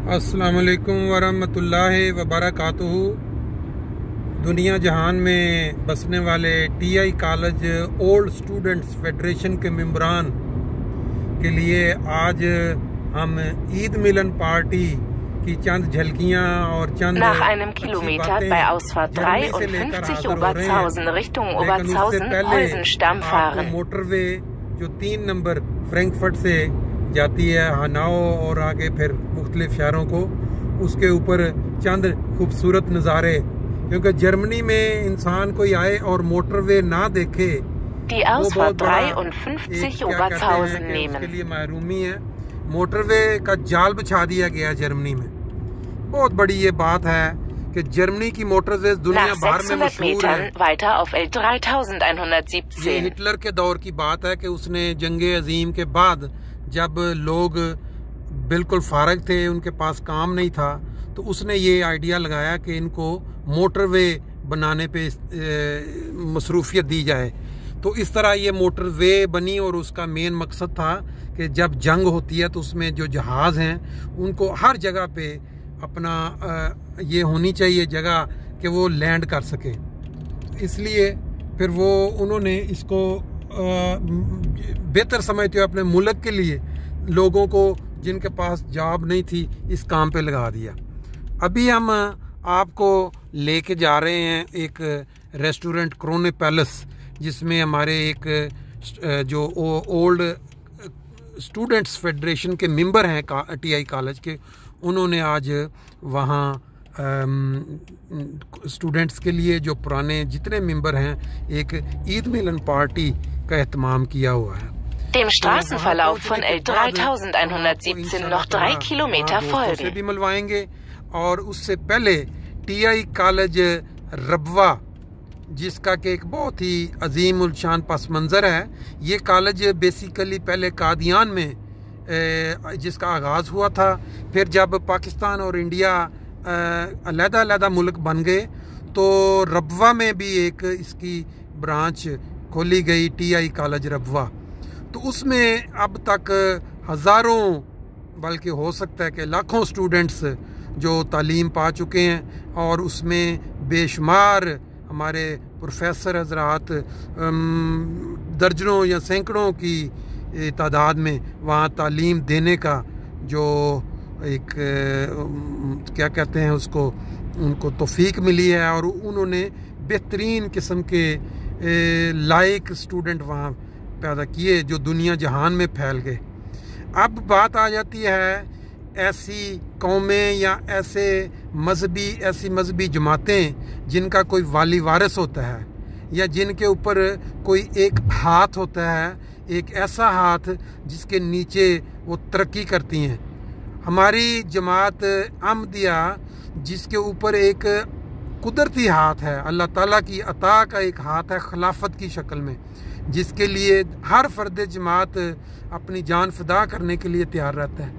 अस्सलाम वालेकुम वरहमतुल्लाहि वबरकातुहू। दुनिया जहान में बसने वाले TI college old students federation के मेंबरान के लिए आज हम ईद मिलन पार्टी की चंद झलकियां और चंद Nach einem Kilometer bei Ausfahrt 53 Obertshausen Richtung Obertshausen-Holzenstamm fahren. Motorway जो 3 नंबर फ्रैंकफर्ट से जाती है हनाओ और आगे फिर मुख्तलिफ शहरों को, उसके ऊपर चंद खूबसूरत नज़ारे, क्योंकि जर्मनी में इंसान कोई आए और मोटरवे ना देखे Die Ausfahrt 53 Obertshausen nehmen. उसके लिए महरूमी है। मोटरवे का जाल बिछा दिया गया जर्मनी में। बहुत बड़ी ये बात है कि जर्मनी की मोटरवे दुनिया Nach भर में 600 मशहूर है। Metern weiter auf ये L3117. हिटलर के दौर की बात है कि उसने जंगे अजीम के बाद जब लोग बिल्कुल फारग थे, उनके पास काम नहीं था, तो उसने ये आइडिया लगाया कि इनको मोटरवे बनाने पे मसरूफियत दी जाए। तो इस तरह ये मोटरवे बनी और उसका मेन मकसद था कि जब जंग होती है तो उसमें जो जहाज़ हैं उनको हर जगह पे अपना ये होनी चाहिए जगह कि वो लैंड कर सके। इसलिए फिर वो उन्होंने इसको बेहतर समझते हुए अपने मुल्क के लिए लोगों को जिनके पास जॉब नहीं थी इस काम पे लगा दिया। अभी हम आपको लेके जा रहे हैं एक रेस्टोरेंट क्रोने पैलेस, जिसमें हमारे एक जो ओल्ड स्टूडेंट्स फेडरेशन के मेंबर हैं टीआई कॉलेज के, उन्होंने आज वहाँ स्टूडेंट्स के लिए जो पुराने जितने मेंबर हैं एक ईद मिलन पार्टी का एहतमाम किया हुआ है। Dem Straßenverlauf von L3117 noch 3 Kilometer folgen. भी मिलवाएंगे और उससे पहले टीआई कॉलेज रबवा, जिसका कि एक बहुत ही अजीम उल शान पस मंज़र है। ये कॉलेज बेसिकली पहले कादियान में जिसका आगाज़ हुआ था, फिर जब पाकिस्तान और इंडिया अलग-अलग मुल्क बन गए तो रबवा में भी एक इसकी ब्रांच खोली गई, टीआई कॉलेज रबवा। तो उसमें अब तक हज़ारों बल्कि हो सकता है कि लाखों स्टूडेंट्स जो तालीम पा चुके हैं और उसमें बेशुमार हमारे प्रोफेसर हजरात दर्जनों या सैकड़ों की तादाद में वहाँ तालीम देने का जो एक क्या कहते हैं उसको, उनको तौफीक मिली है और उन्होंने बेहतरीन किस्म के लायक स्टूडेंट वहाँ पैदा किए जो दुनिया जहान में फैल गए। अब बात आ जाती है ऐसी कौमें या ऐसी मजहबी जमातें जिनका कोई वाली वारिस होता है या जिनके ऊपर कोई एक हाथ होता है, एक ऐसा हाथ जिसके नीचे वो तरक्की करती हैं। हमारी जमात अहमदिया जिसके ऊपर एक कुदरती हाथ है, अल्लाह ताला की अता का एक हाथ है खिलाफत की शक्ल में, जिसके लिए हर फर्द जमात अपनी जान फिदा करने के लिए तैयार रहता है।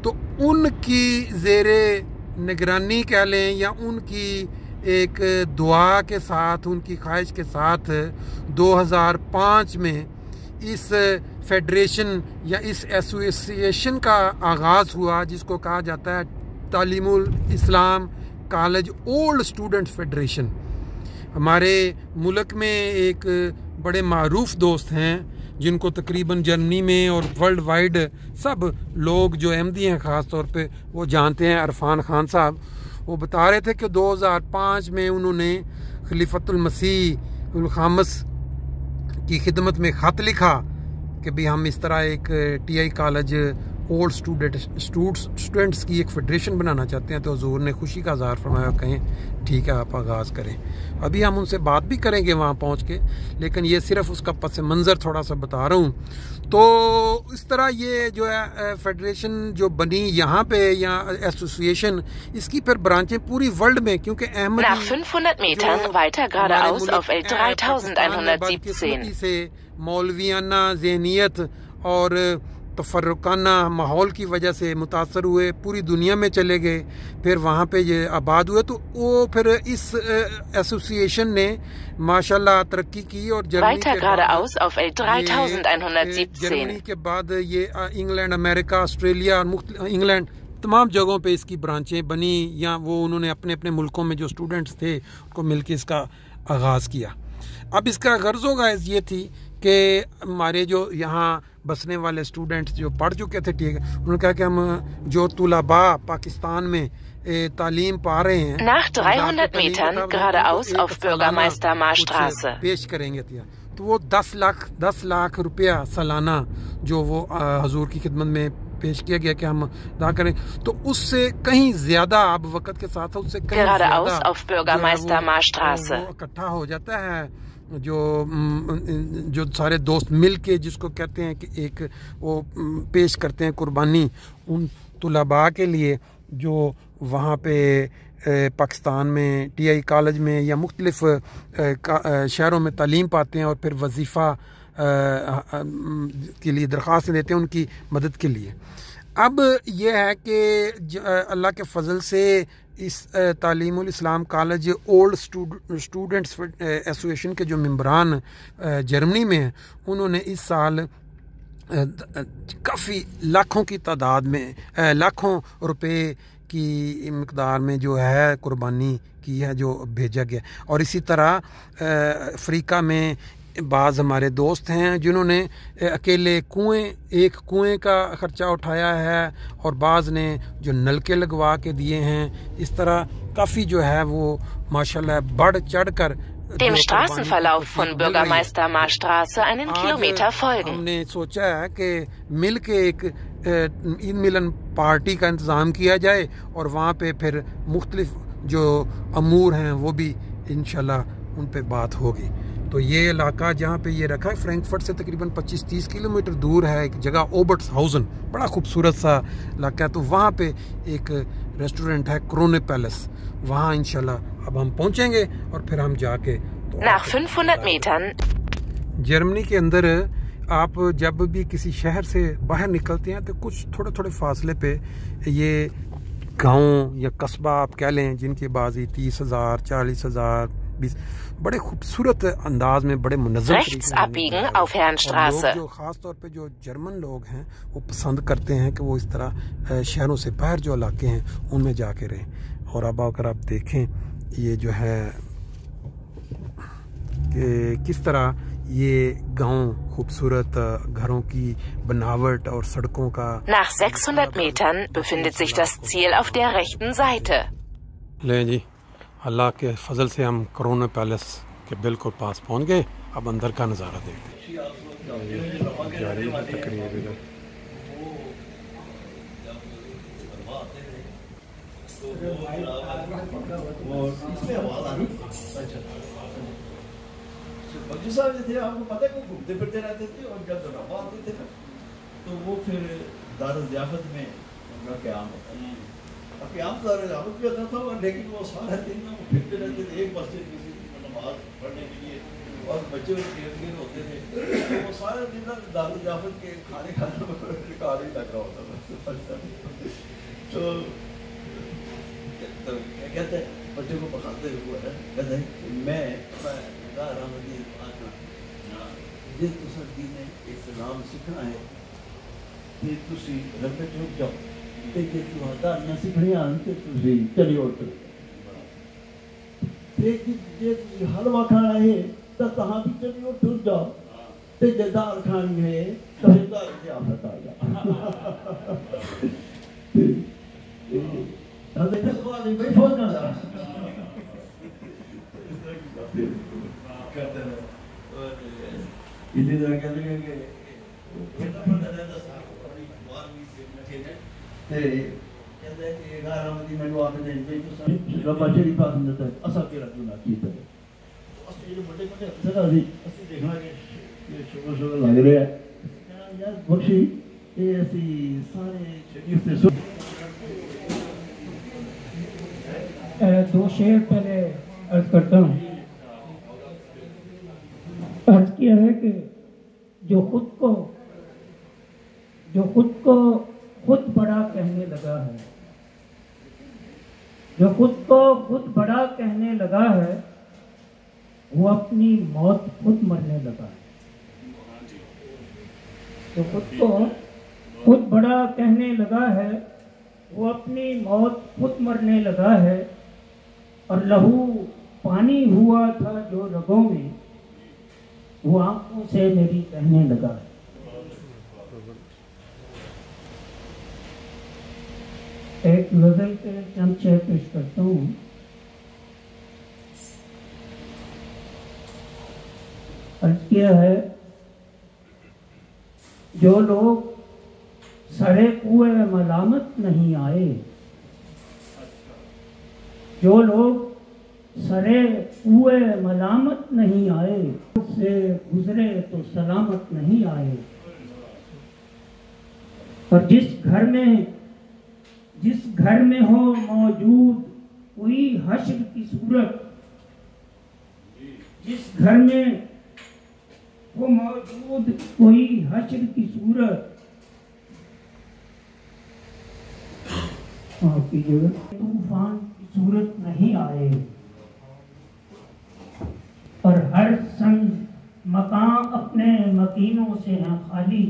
तो उनकी ज़ेरे निगरानी कह लें या उनकी एक दुआ के साथ, उनकी ख्वाहिश के साथ 2005 में इस फेडरेशन या इस एसोसिएशन का आगाज़ हुआ, जिसको कहा जाता है तालीमुल इस्लाम कॉलेज ओल्ड स्टूडेंट्स फेडरेशन। हमारे मुल्क में एक बड़े मारूफ दोस्त हैं जिनको तकरीबन जर्मनी में और वर्ल्ड वाइड सब लोग जो अहमदी हैं ख़ास तौर पे वो जानते हैं, इरफान खान साहब। वो बता रहे थे कि 2005 में उन्होंने खलीफतुल मसीह उल खामस की खिदमत में ख़त लिखा कि भी हम इस तरह एक टीआई कॉलेज ओल्ड स्टूडेंट्स की एक फेडरेशन बनाना चाहते हैं। तो हुजूर ने खुशी का इज़हार फरमाया, कहें ठीक है आप आगाज़ करें। अभी हम उनसे बात भी करेंगे वहाँ पहुँच के, लेकिन ये सिर्फ उसका पस मंज़र थोड़ा सा बता रहा हूँ। तो इस तरह ये जो है फेडरेशन जो बनी यहाँ पे या एसोसिएशन, इसकी फिर ब्रांचें पूरी वर्ल्ड में, क्योंकि Nach 500 Metern weiter geradeaus auf L3117. से मौलवियाना ज़हनियत और तफर्रुकाना माहौल की वजह से मुतासर हुए, पूरी दुनिया में चले गए, फिर वहाँ पे ये आबाद हुए। तो वो फिर इस एसोसिएशन ने माशाल्लाह तरक्की की और जर्मनी के बाद ये इंग्लैंड, अमेरिका, ऑस्ट्रेलिया और इंग्लैंड तमाम जगहों पे इसकी ब्रांचें बनी या वो उन्होंने अपने अपने मुल्कों में जो स्टूडेंट्स थे उनको मिलकर इसका आगाज़ किया। अब इसका गर्ज़ो गाइस ये थी कि हमारे जो यहाँ बसने वाले स्टूडेंट्स जो पढ़ चुके थे, ठीक है, उन्होंने कहा कि हम जो तुलबा पाकिस्तान में तालीम पा रहे हैं, Nach 300 Metern geradeaus auf Bürgermeistermarstraße. पेश करेंगे। तो वो 10 लाख रुपया सालाना जो वो हजूर की खिदमत में पेश किया गया कि हम अदा करें, तो उससे कहीं ज़्यादा अब वक्त के साथ उससे कहीं इकट्ठा हो जाता है। जो सारे दोस्त मिल के जिसको कहते हैं कि एक वो पेश करते हैं कुर्बानी उन तुलबा के लिए जो वहाँ पे पाकिस्तान में TI कॉलेज में या मुख्तलिफ शहरों में तालीम पाते हैं और फिर वजीफ़ा के लिए दरख्वास्त देते हैं उनकी मदद के लिए। अब यह है कि अल्लाह के फ़ज़ल से इस तालीमुल इस्लाम कॉलेज ओल्ड स्टूडेंट्स एसोसिएशन के जो मेंबरान जर्मनी में हैं, उन्होंने इस साल काफ़ी लाखों की तादाद में लाखों रुपए की मिक़दार में जो है कुर्बानी की है जो भेजा गया। और इसी तरह अफ्रीका में बाज़ हमारे दोस्त हैं जिन्होंने अकेले एक कुएं का ख़र्चा उठाया है और बाज़ ने जो नलके लगवा के दिए हैं। इस तरह काफ़ी जो है वो माशाल्लाह बढ़ चढ़ कर Dem Straßenverlauf von Bürgermeistermarstraße einen Kilometer folgen. हमने सोचा है कि मिल के एक ईद मिलन पार्टी का इंतज़ाम किया जाए और वहाँ पे फिर मुख्तलिफ जो अमूर हैं वो भी इंशाल्लाह उन पे बात होगी। तो ये इलाका जहाँ पे ये रखा है फ्रैंकफर्ट से तकरीबन 25-30 किलोमीटर दूर है एक जगह ओबर्ट्सहाउज़न, बड़ा खूबसूरत सा इलाका है। तो वहाँ पे एक रेस्टोरेंट है क्रोने पैलेस, वहाँ इंशाल्लाह अब हम पहुँचेंगे और फिर हम जाके Nach 500 Metern जर्मनी के अंदर आप जब भी किसी शहर से बाहर निकलते हैं तो कुछ थोड़े थोड़े फासले पे ये गांव या कस्बा आप कह लें जिनकी बाजी 30,000 40,000 20 बड़े खूबसूरत अंदाज में बड़े मुनज़्ज़म rechts abbiegen auf Herrnstraße. जो ख़ास तौर पे जो जर्मन लोग हैं वो पसंद करते हैं कि वो इस तरह शहरों से बाहर जो इलाके हैं उनमें जाके रहें। और अब अगर आप देखें ये जो है कि किस तरह ये गांव खूबसूरत घरों की बनावट और सड़कों का। Nach 600 Metern befindet sich das Ziel auf der rechten Seite. ले जी, अल्लाह के फजल से हम क्रोने पैलेस के बिल्कुल पास पहुंच गए। अब अंदर का नज़ारा देखते हैं। बच्चों साहब जो थे आपको पता है वो घूमते फिरते रहते थे और जब दरबार आते थे ना तो वो फिर दारुल ज़ियाफ़त में उनका क़याम होता है। अब क़याम दारुल ज़ियाफ़त भी होता था लेकिन वो सारा दिन ना वो फिरते रहते थे एक मस्जिद किसी नमाज पढ़ने के लिए और बच्चे गिर होते थे तो वो सारा दिन ना दारुल ज़ियाफ़त के खाने कार ही लग रहा होता था। तो कहते हैं बच्चे को पकाते हुए कहते हैं मैं जे तुसा दीने इस्लाम सीखना है ते तुसी रब चुप जाओ ते जे तुहाडा न सीखने आन ते तुसी चली उठ ते जे तुसी हलवा खाना है तो तहां भी चली उठ जाओ ते जे दाल खानी है तो दाल की आफत आ जा हमें तो बात नहीं भाई फोन कर करते हैं और इसी तरह कहते हैं कि बेटा पता रहता साहब बड़ी बार भी से ठीक है ते कहते हैं कि 11 बजे मैं वो आके देख तो रब्बा चली पास में तक असा के रखना की तो असली जो बड़े बड़े जगह थी असली देखना कि ये शुगर शुगर लग रहा है यार बख्शी ये ऐसी सारे शरीफ से दो शेर पहले अर्ज करता हूँ। अर्ज किया है कि जो खुद को खुद बड़ा कहने लगा है, जो खुद को खुद बड़ा कहने लगा है वो अपनी मौत खुद मरने लगा है। जो खुद को खुद बड़ा कहने लगा है वो अपनी मौत खुद मरने लगा है और लहू पानी हुआ था जो रगों में, वो आंखों से मेरी बहने लगा है। एक गजल के चंद शेर पेश करता हूँ। अर्ज किया है, जो लोग सरे कुए मलामत नहीं आए, जो लोग सरे कुए मलामत नहीं आए, उससे गुजरे तो सलामत नहीं आए। और जिस घर में हो मौजूद कोई हश्र की सूरत, जिस घर में हो मौजूद कोई हश्र की सूरत, तूफान की सूरत नहीं आए। और हर संग मकान अपने मकीनों से हैं खाली,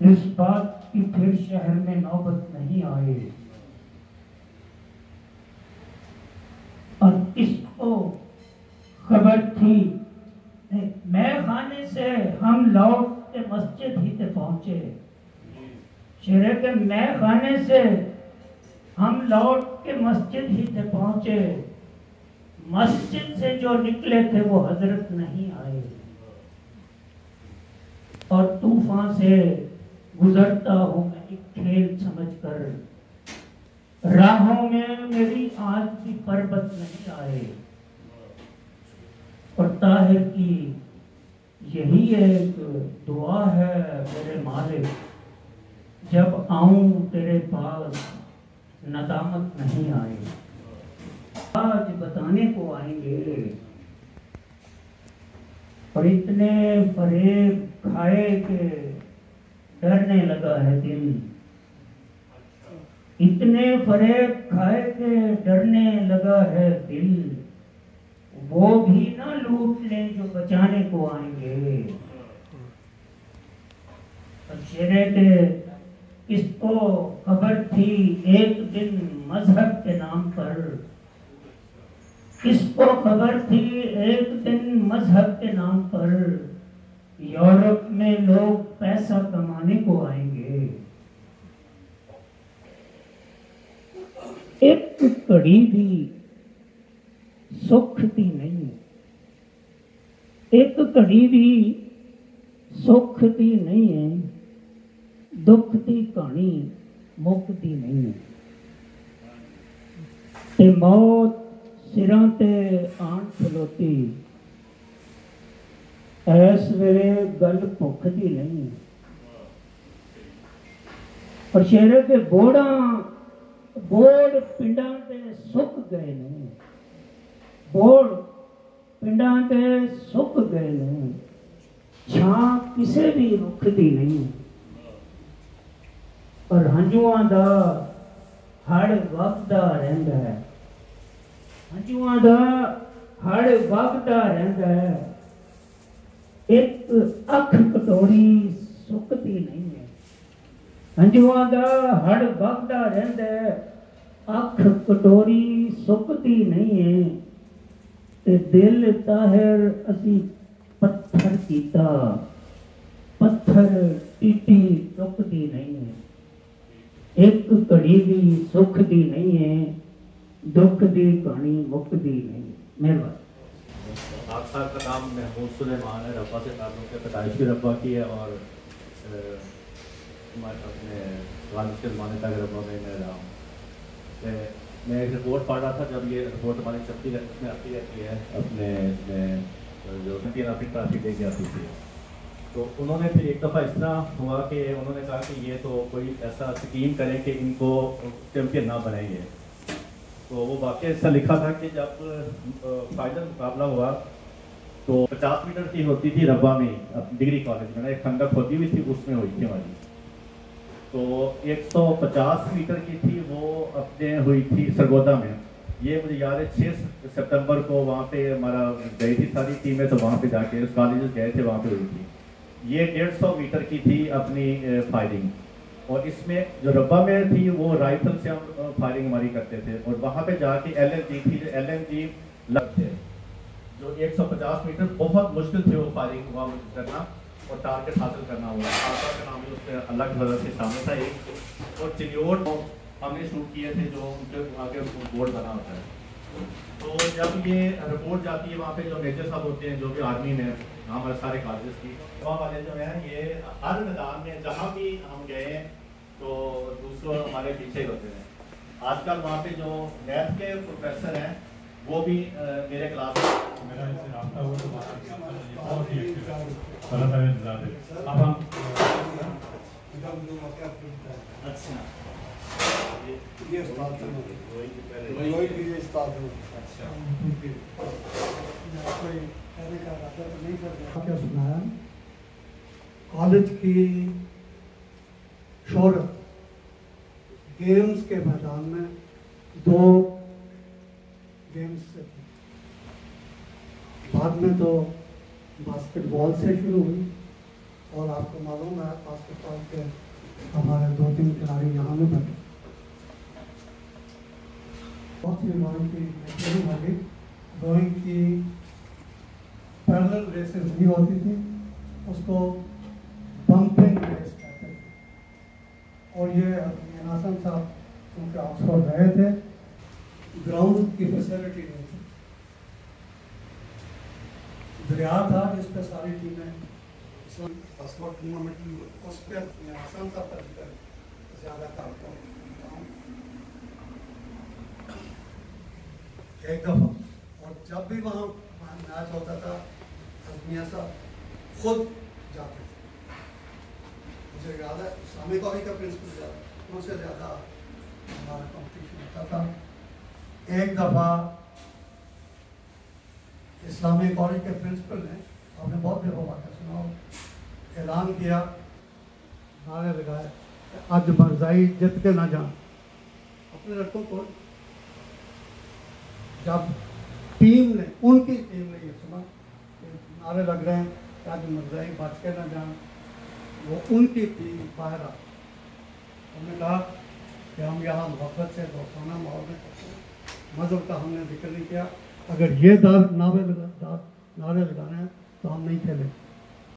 इस बात की फिर शहर में नौबत नहीं आए। और इसको खबर थी, मैं खाने से हम लौट के मस्जिद ही से पहुंचे। शेरे के मैं खाने से हम लौट के मस्जिद ही से पहुंचे, मस्जिद से जो निकले थे वो हजरत नहीं आए। और तूफान से गुजरता हूँ मैं एक खेल समझकर, राहों में मेरी आज की पर्वत नहीं आए। और ताहिर की यही एक दुआ है मेरे मालिक, जब आऊं तेरे पास नदामत नहीं आए। आज बताने को आएंगे और इतने फरेब खाए के डरने लगा है दिल, इतने फरेब खाए के डरने लगा है दिल, वो भी ना लूट लें जो बचाने को आएंगे। और शेरे के किसको खबर थी एक दिन मजहब के नाम पर, किसको खबर थी एक दिन मजहब के नाम पर, यूरोप में लोग पैसा कमाने को आएंगे। एक कड़ी भी सुख दी नहीं, एक घड़ी भी सुख दी नहीं है, दुख दी कहानी मुकदी नहीं है। ते मौत सिरां ते आन खलोती, ऐस वेले गल भुख दी नहीं। और शेरे के बोड़ पिंडां ते सुक गए ने, बोड़ पिंडां ते सुक गए ने, छां किसे भी रुख दी नहीं। और हंजुआं दा हड़ वगदा रहिंदा है, हंजुआं दा हड़ वगदा रहिंदा है, एक अख कटोरी सुकती नहीं है। हंजुआं दा हड़ वगदा रहिंदा है, अख कटोरी सुकती नहीं है। ते दिल ताहिर असी पत्थर कीता, पत्थर टीटी टुकदी नहीं है। एक घड़ी भी सुख दी नहीं है, दुख दी कहानी मुकदी नहीं। मेहरबानी। आप साहब का नाम महमूद सुलेमान है, रब्बा से ताल्लुक़ है, पैदाइश भी रब्बा की है और अपने वालिद के ज़माने तक रब्बा में मैं रहा हूँ। मैं एक रिपोर्ट पढ़ रहा था, जब ये रिपोर्ट हमारी छपती इसमें आती रहती है अपने इसमें जो ट्रैफिक लेके आती थी, तो उन्होंने फिर एक दफ़ा इस तरह हुआ कि उन्होंने कहा कि ये तो कोई ऐसा स्कीम करें कि इनको चैम्पियन ना बनाएंगे। तो वो वाकई ऐसा लिखा था कि जब फाइनल मुकाबला हुआ तो 50 मीटर की होती थी रब्बा में, डिग्री कॉलेज में एक खंडक होती हुई थी, उसमें हुई थी हमारी। तो 150 मीटर की थी वो अपने हुई थी सरगोदा में। ये मुझे याद है 6 सितंबर को वहाँ पे हमारा गई थी सारी टीमें, तो वहाँ पे जाके उस कॉलेज गए थे, वहाँ पे हुई थी। ये 150 मीटर की थी अपनी फायरिंग। और इसमें जो रब्बा में थी वो राइफल से हम फायरिंग हमारी करते थे, और वहाँ पे जाके LMG थी, जो LMG लगते जो 150 मीटर बहुत मुश्किल थे वो फायरिंग वहाँ करना और टारगेट हासिल करना हुआ। आका का नाम भी उससे अलग तरह से सामने था एक, और चिन्योट हमने शूट किए थे जो उनके वहाँ के बोर्ड बना होता है। तो जब ये रिपोर्ट जाती है वहाँ पे जो मेजर साहब होते हैं जो भी आर्मी में हमारे सारे कॉलेजेस की वहाँ वाले जो हैं, ये हर मैदान में जहाँ भी हम गए तो दूसरों हमारे पीछे होते हैं। आजकल वहाँ पे जो मैथ के प्रोफेसर हैं वो भी मेरे क्लास में मेरा इससे रास्ता हुआ तो बहुत ही अब हम अच्छा ये क्या सुनाया कॉलेज की शोहरत गेम्स के मैदान में 2 गेम्स से थी, बाद में तो बास्केटबॉल से शुरू हुई, और आपको मालूम है बास्केटबॉल के हमारे 2-3 खिलाड़ी यहाँ में बने। बहुत सी ड्राइंग की वाली ड्राइंग की पैरेलल रेसेस नहीं होती थी, उसको बम्पिंग रेस कहते थे। और ये नासन साहब क्योंकि ऑक्सफोर्ड रहे थे, ग्राउंड की फैसिलिटी नहीं थी, दरिया था जिस पे सारी टीमें ऑक्सफोर्ड टूर्नामेंट उस पर नासन साहब का ज़्यादा काम करता। एक दफ़ा और जब भी वहाँ मैच होता था मियाँ साहब खुद जाते थे। मुझे याद है इस्लामी कॉलेज का प्रिंसिपल उनसे ज़्यादा हमारा कंपटीशन होता था। एक दफ़ा इस्लामी कॉलेज के प्रिंसिपल ने, आपने बहुत देर वाक़या सुना, ऐलान किया, नारे लगाए, आज मरज़ाई जित के ना जान। अपने लड़कों को जब टीम ने, उनकी टीम ने ये सुना नारे लग रहे हैं कि आज मरज़ाई बच के ना जान, वो उनकी टीम बाहर आ। हमने कहा कि हम यहाँ मोहब्बत से दोस्ताना माहौल में करते हैं, मज़हब का हमने जिक्र नहीं किया, अगर ये नारे लगाने हैं तो हम नहीं खेलें।